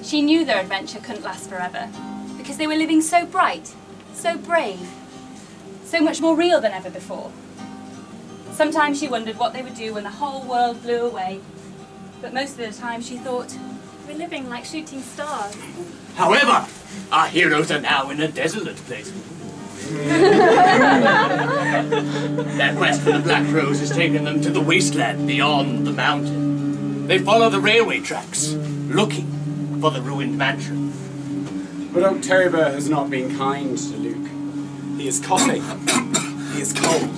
She knew their adventure couldn't last forever, because they were living so bright, so brave, so much more real than ever before. Sometimes she wondered what they would do when the whole world blew away, but most of the time she thought, we're living like shooting stars. However, our heroes are now in a desolate place. Their quest for the Black Rose has taken them to the wasteland beyond the mountain. They follow the railway tracks, looking for the ruined mansion. But October has not been kind to Luke. He is coughing. He is cold.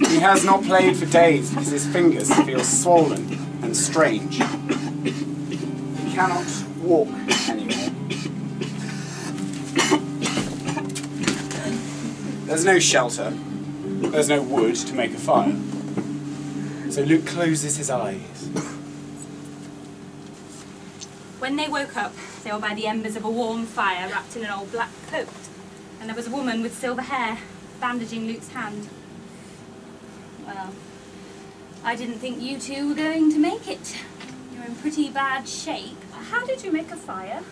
He has not played for days because his fingers feel swollen and strange. He cannot walk anymore. There's no shelter. There's no wood to make a fire. So Luke closes his eyes. When they woke up, they were by the embers of a warm fire wrapped in an old black coat, and there was a woman with silver hair bandaging Luke's hand. Well, I didn't think you two were going to make it. You're in pretty bad shape. How did you make a fire?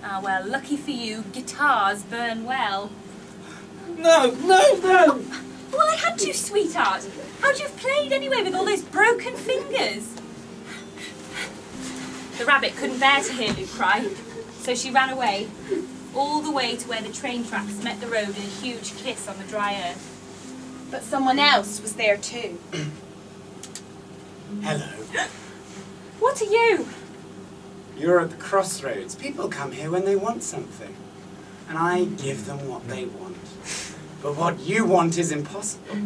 Ah, well, lucky for you, guitars burn well. No! Well, I had to, sweetheart. How'd you have played anyway with all those broken fingers? The rabbit couldn't bear to hear Luke cry, so she ran away, all the way to where the train tracks met the road in a huge kiss on the dry earth. But someone else was there too. Hello. What are you? You're at the crossroads. People come here when they want something. And I give them what they want. But what you want is impossible.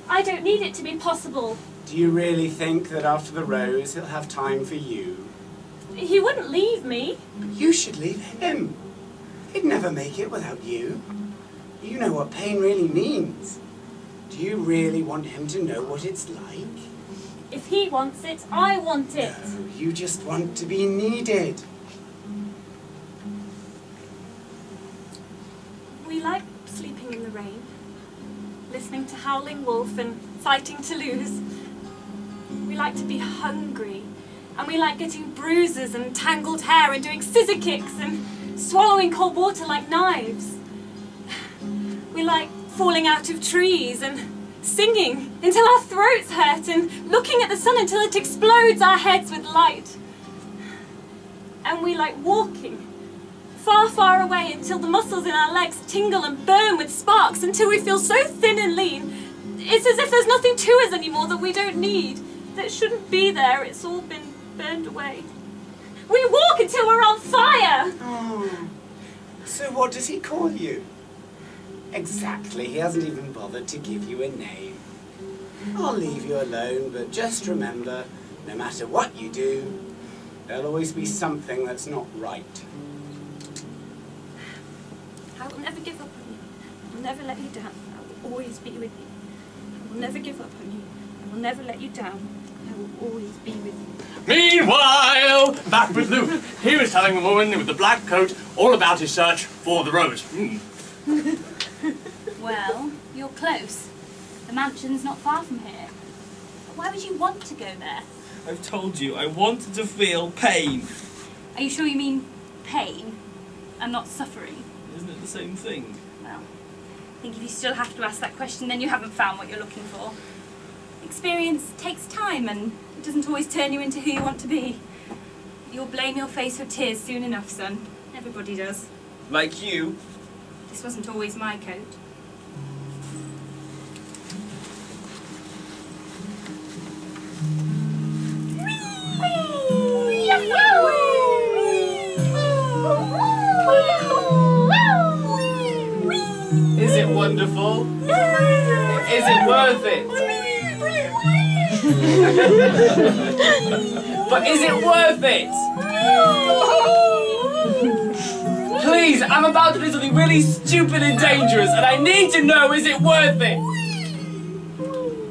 I don't need it to be possible. Do you really think that after the rose he'll have time for you? He wouldn't leave me. But you should leave him. He'd never make it without you. You know what pain really means. Do you really want him to know what it's like? If he wants it, I want it. No, you just want to be needed. We like sleeping in the rain, listening to howling wolf and fighting to lose. We like to be hungry, and we like getting bruises and tangled hair and doing scissor kicks and swallowing cold water like knives. We like falling out of trees and singing until our throats hurt and looking at the sun until it explodes our heads with light. And we like walking far, far away until the muscles in our legs tingle and burn with sparks until we feel so thin and lean. It's as if there's nothing to us anymore that we don't need, that shouldn't be there. It's all been burned away. We walk until we're on fire! Oh. So what does he call you? Exactly, he hasn't even bothered to give you a name. I'll leave you alone, but just remember, no matter what you do, there'll always be something that's not right. I will never give up on you. I will never let you down. I will always be with you. I will never give up on you. I will never let you down. I will always be with you. Meanwhile, back with Luke. He was telling the woman with the black coat all about his search for the rose. Well, you're close. The mansion's not far from here. But why would you want to go there? I've told you, I wanted to feel pain. Are you sure you mean pain and not suffering? Isn't it the same thing? Well, I think if you still have to ask that question, then you haven't found what you're looking for. Experience takes time, and it doesn't always turn you into who you want to be. You'll blame your face for tears soon enough, son. Everybody does. Like you. This wasn't always my coat. Is it wonderful? Is it worth it? But is it worth it? Please, I'm about to do something really stupid and dangerous, and I need to know, is it worth it?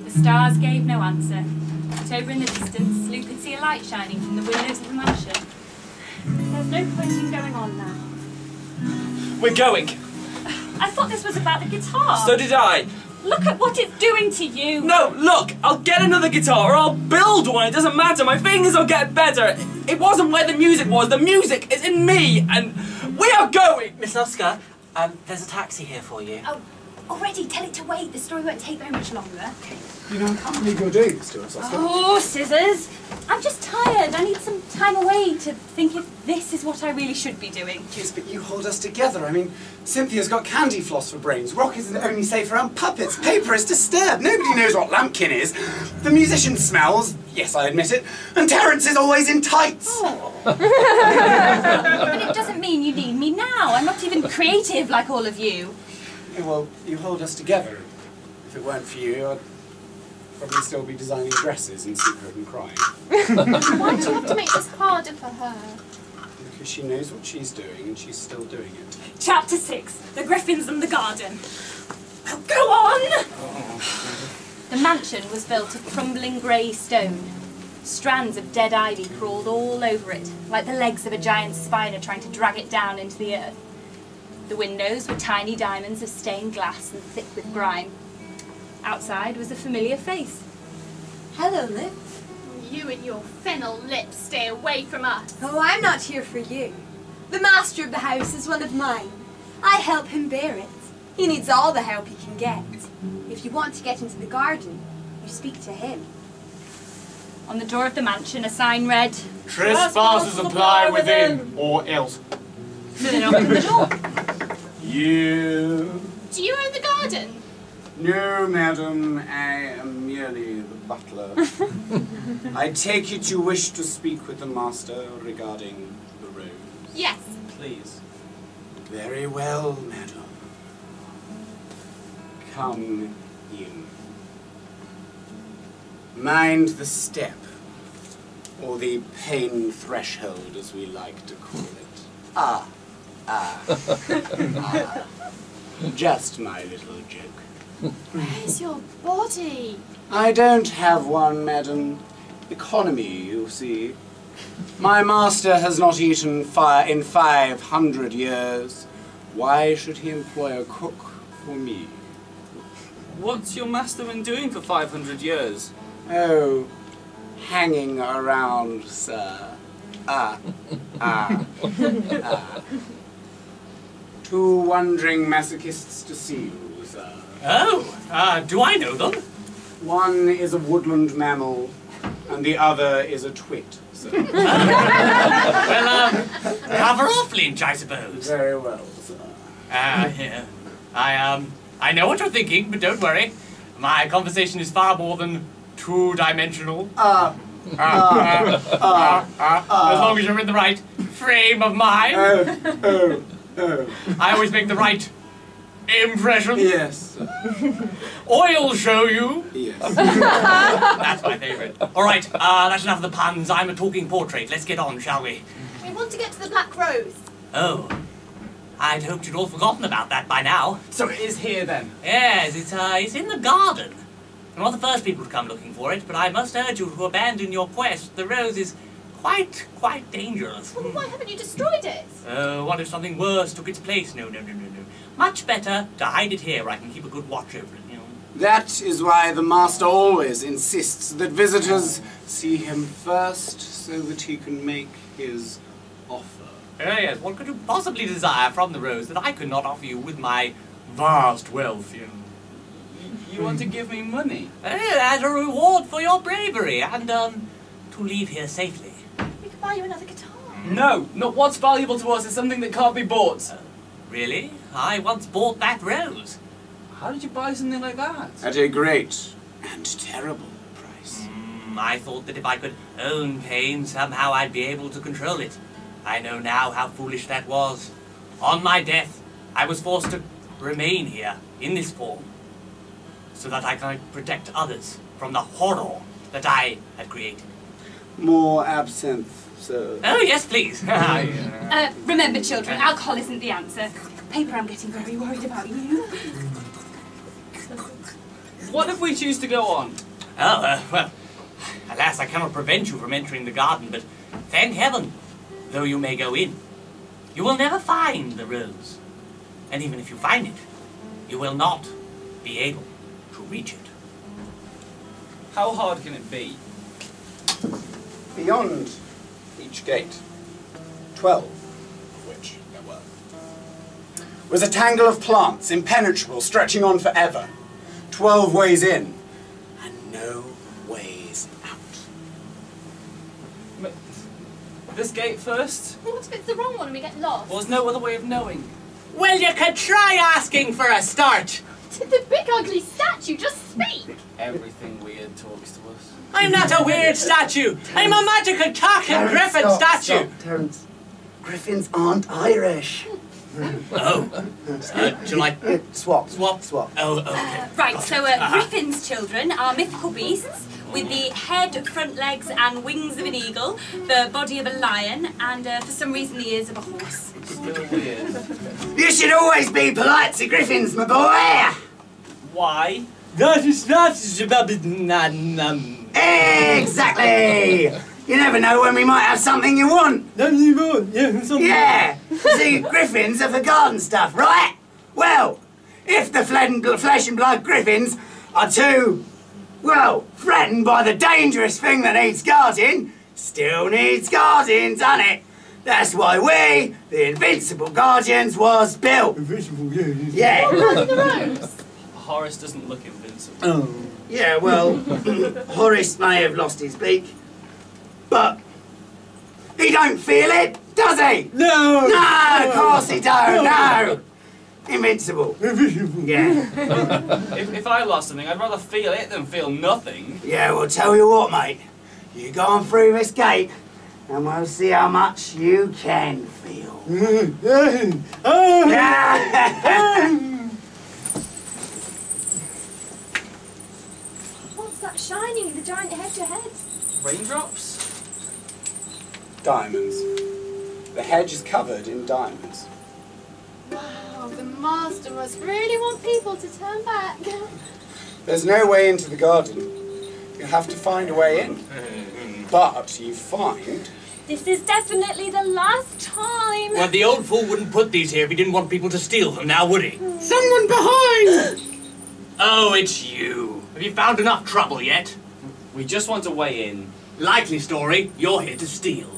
The stars gave no answer, but over in the distance, Luke could see a light shining from the windows of the mansion. There's no point in going on now. We're going. I thought this was about the guitar. So did I. Look at what it's doing to you. No, look, I'll get another guitar or I'll build one. It doesn't matter. My fingers will get better. It wasn't where the music was. The music is in me, and we are going. Miss Oscar, there's a taxi here for you. Oh, already, tell it to wait. The story won't take very much longer. You know, I can't believe you're doing this to us, Oscar. Oh, Scissors. I'm just tired. I need some time away to think if this is what I really should be doing. Yes, but you hold us together. I mean, Cynthia's got candy floss for brains. Rock isn't only safe around puppets. Paper is disturbed. Nobody knows what Lampkin is. The musician smells. Yes, I admit it. And Terence is always in tights. Oh. But it doesn't mean you need me now. I'm not even creative like all of you. Yeah, well, you hold us together. If it weren't for you, I'd probably still be designing dresses in secret and crying. Why do you have to make this harder for her? Because she knows what she's doing and she's still doing it. Chapter 6. The Griffins and the Garden. Oh, go on! The mansion was built of crumbling grey stone. Strands of dead ivy crawled all over it, like the legs of a giant spider trying to drag it down into the earth. The windows were tiny diamonds of stained glass and thick with grime. Outside was a familiar face. Hello, Lip. You and your fennel lips stay away from us. Oh, I'm not here for you. The master of the house is one of mine. I help him bear it. He needs all the help he can get. If you want to get into the garden, you speak to him. On the door of the mansion, a sign read, Trespassers apply within, or else. so they opened the door. You... Do you own the garden? No, madam, I am merely the butler. I take it you wish to speak with the master regarding the rose. Yes. Please. Very well, madam. Come in. Mind the step, or the pain threshold, as we like to call it. Ah. Just my little joke. Where's your body? I don't have one, madam. Economy, you see. My master has not eaten in 500 years. Why should he employ a cook for me? What's your master been doing for 500 years? Oh, hanging around, sir. Two wandering masochists to see you, sir. Oh, do I know them? One is a woodland mammal, and the other is a twit, sir. Well, cover off, Lynch, I suppose. Very well, sir. Yeah. I know what you're thinking, but don't worry. My conversation is far more than two-dimensional. As long as you're in the right frame of mind. Oh. I always make the right impression. Yes. Oil show you. Yes. That's my favourite. All right, that's enough of the puns. I'm a talking portrait. Let's get on, shall we? We want to get to the Black Rose. Oh, I'd hoped you'd all forgotten about that by now. So it is here then? Yes, it's in the garden. You're not the first people to come looking for it, but I must urge you to abandon your quest. The rose is quite dangerous. Well, why haven't you destroyed it? What if something worse took its place? No. Much better to hide it here where I can keep a good watch over it, you know. That is why the master always insists that visitors see him first so that he can make his offer. Oh yes, what could you possibly desire from the rose that I could not offer you with my vast wealth, you know? You want to give me money? As a reward for your bravery and, to leave here safely. We could buy you another guitar. No, not what's valuable to us is something that can't be bought. Really? I once bought that rose. How did you buy something like that? At a great and terrible price. I thought that if I could own pain, somehow I'd be able to control it. I know now how foolish that was. On my death, I was forced to remain here, in this form, so that I could protect others from the horror that I had created. More absinthe, sir. Oh, yes, please. Remember, children, alcohol isn't the answer. Paper, I'm getting very worried about you. What if we choose to go on? Oh, well, alas, I cannot prevent you from entering the garden, but thank heaven, though you may go in, you will never find the rose. And even if you find it, you will not be able to reach it. How hard can it be? Beyond each gate, 12 of which there were, was a tangle of plants, impenetrable, stretching on forever. 12 ways in, and no ways out. This gate first? Well, what if it's the wrong one and we get lost? Well, there's no other way of knowing. Well, you could try asking for a start. Did the big ugly statue just speak? Everything weird talks to us. I'm not a weird statue. I'm a magical talking griffin statue. Stop, Terence. Griffins aren't Irish. Oh. Shall I Swap. swap? Swap. Oh, okay. Right, so griffins, children, are mythical beasts with the head, front legs and wings of an eagle, the body of a lion, and for some reason the ears of a horse. Still weird. You should always be polite to Griffins, my boy. Why? Exactly. You never know when we might have something you want. Yeah. See, Griffins are for garden stuff, right? Well, if the flesh and blood Griffins are too, well, threatened by the dangerous thing that needs guarding, still needs guarding, doesn't it? That's why we, the Invincible Guardians, was built. Invincible, yeah. What the ropes? Horace doesn't look invincible. Oh. Yeah, well, Horace may have lost his beak, but he don't feel it, does he? No! No, of course he don't, no! Invincible. Yeah. If I lost something, I'd rather feel it than feel nothing. Yeah, well, tell you what, mate. You go on through this gate, and we'll see how much you can feel. What's that shining? The giant head-to-head? Raindrops? Diamonds. The hedge is covered in diamonds. Wow, the master must really want people to turn back. There's no way into the garden. You have to find a way in. But you find... This is definitely the last time. Well, the old fool wouldn't put these here if he didn't want people to steal them, now would he? Someone behind! Oh, it's you. Have you found enough trouble yet? We just want a way in. Likely story, you're here to steal.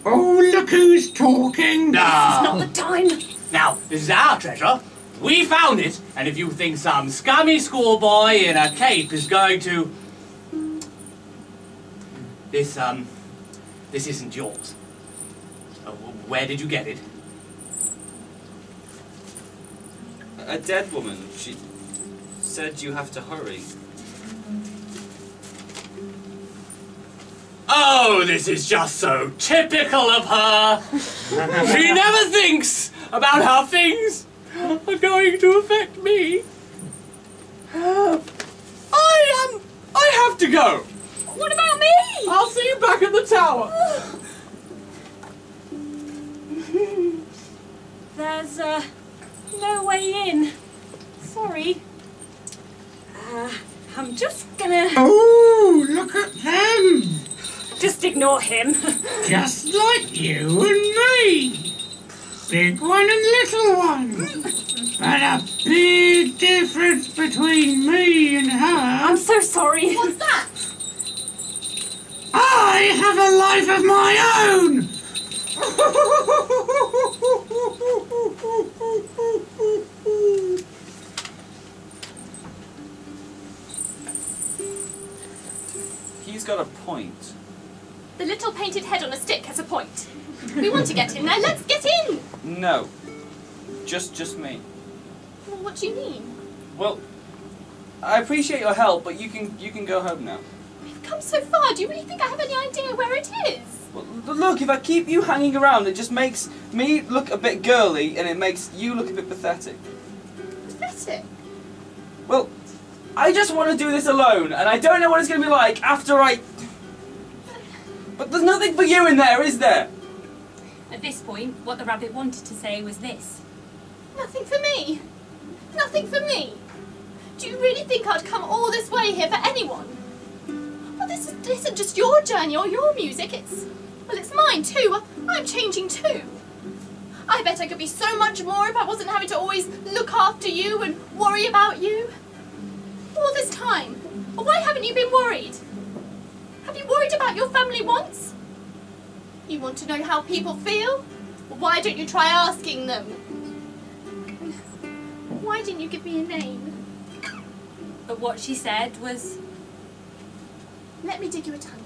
Oh, look who's talking! Not the time. Now, this is our treasure. We found it, and if you think some scummy schoolboy in a cape is going to... This isn't yours. Where did you get it? A dead woman. She said you have to hurry. Oh, this is just so typical of her. She never thinks about how things are going to affect me. I have to go. What about me? I'll see you back at the tower. There's no way in. Sorry. I'm just gonna... Oh, look at them! Just ignore him. Just like you and me. Big one and little one. But a big difference between me and her. I'm so sorry. What's that? I have a life of my own. He's got a point. The little painted head on a stick has a point. We want to get in there. Let's get in. No. Just me. Well, what do you mean? Well, I appreciate your help, but you can go home now. We've come so far. Do you really think I have any idea where it is? Well, look, if I keep you hanging around, it just makes me look a bit girly, and it makes you look a bit pathetic. Pathetic. Well, I just want to do this alone, and I don't know what it's going to be like after I... But there's nothing for you in there, is there? At this point, what the rabbit wanted to say was this. Nothing for me. Nothing for me. Do you really think I'd come all this way here for anyone? Well, this isn't just your journey or your music. It's mine too. I'm changing too. I bet I could be so much more if I wasn't having to always look after you and worry about you. all this time? Or why haven't you been worried? Have you worried about your family once? You want to know how people feel? Well, why don't you try asking them? Why didn't you give me a name? But what she said was... Let me dig you a tunnel.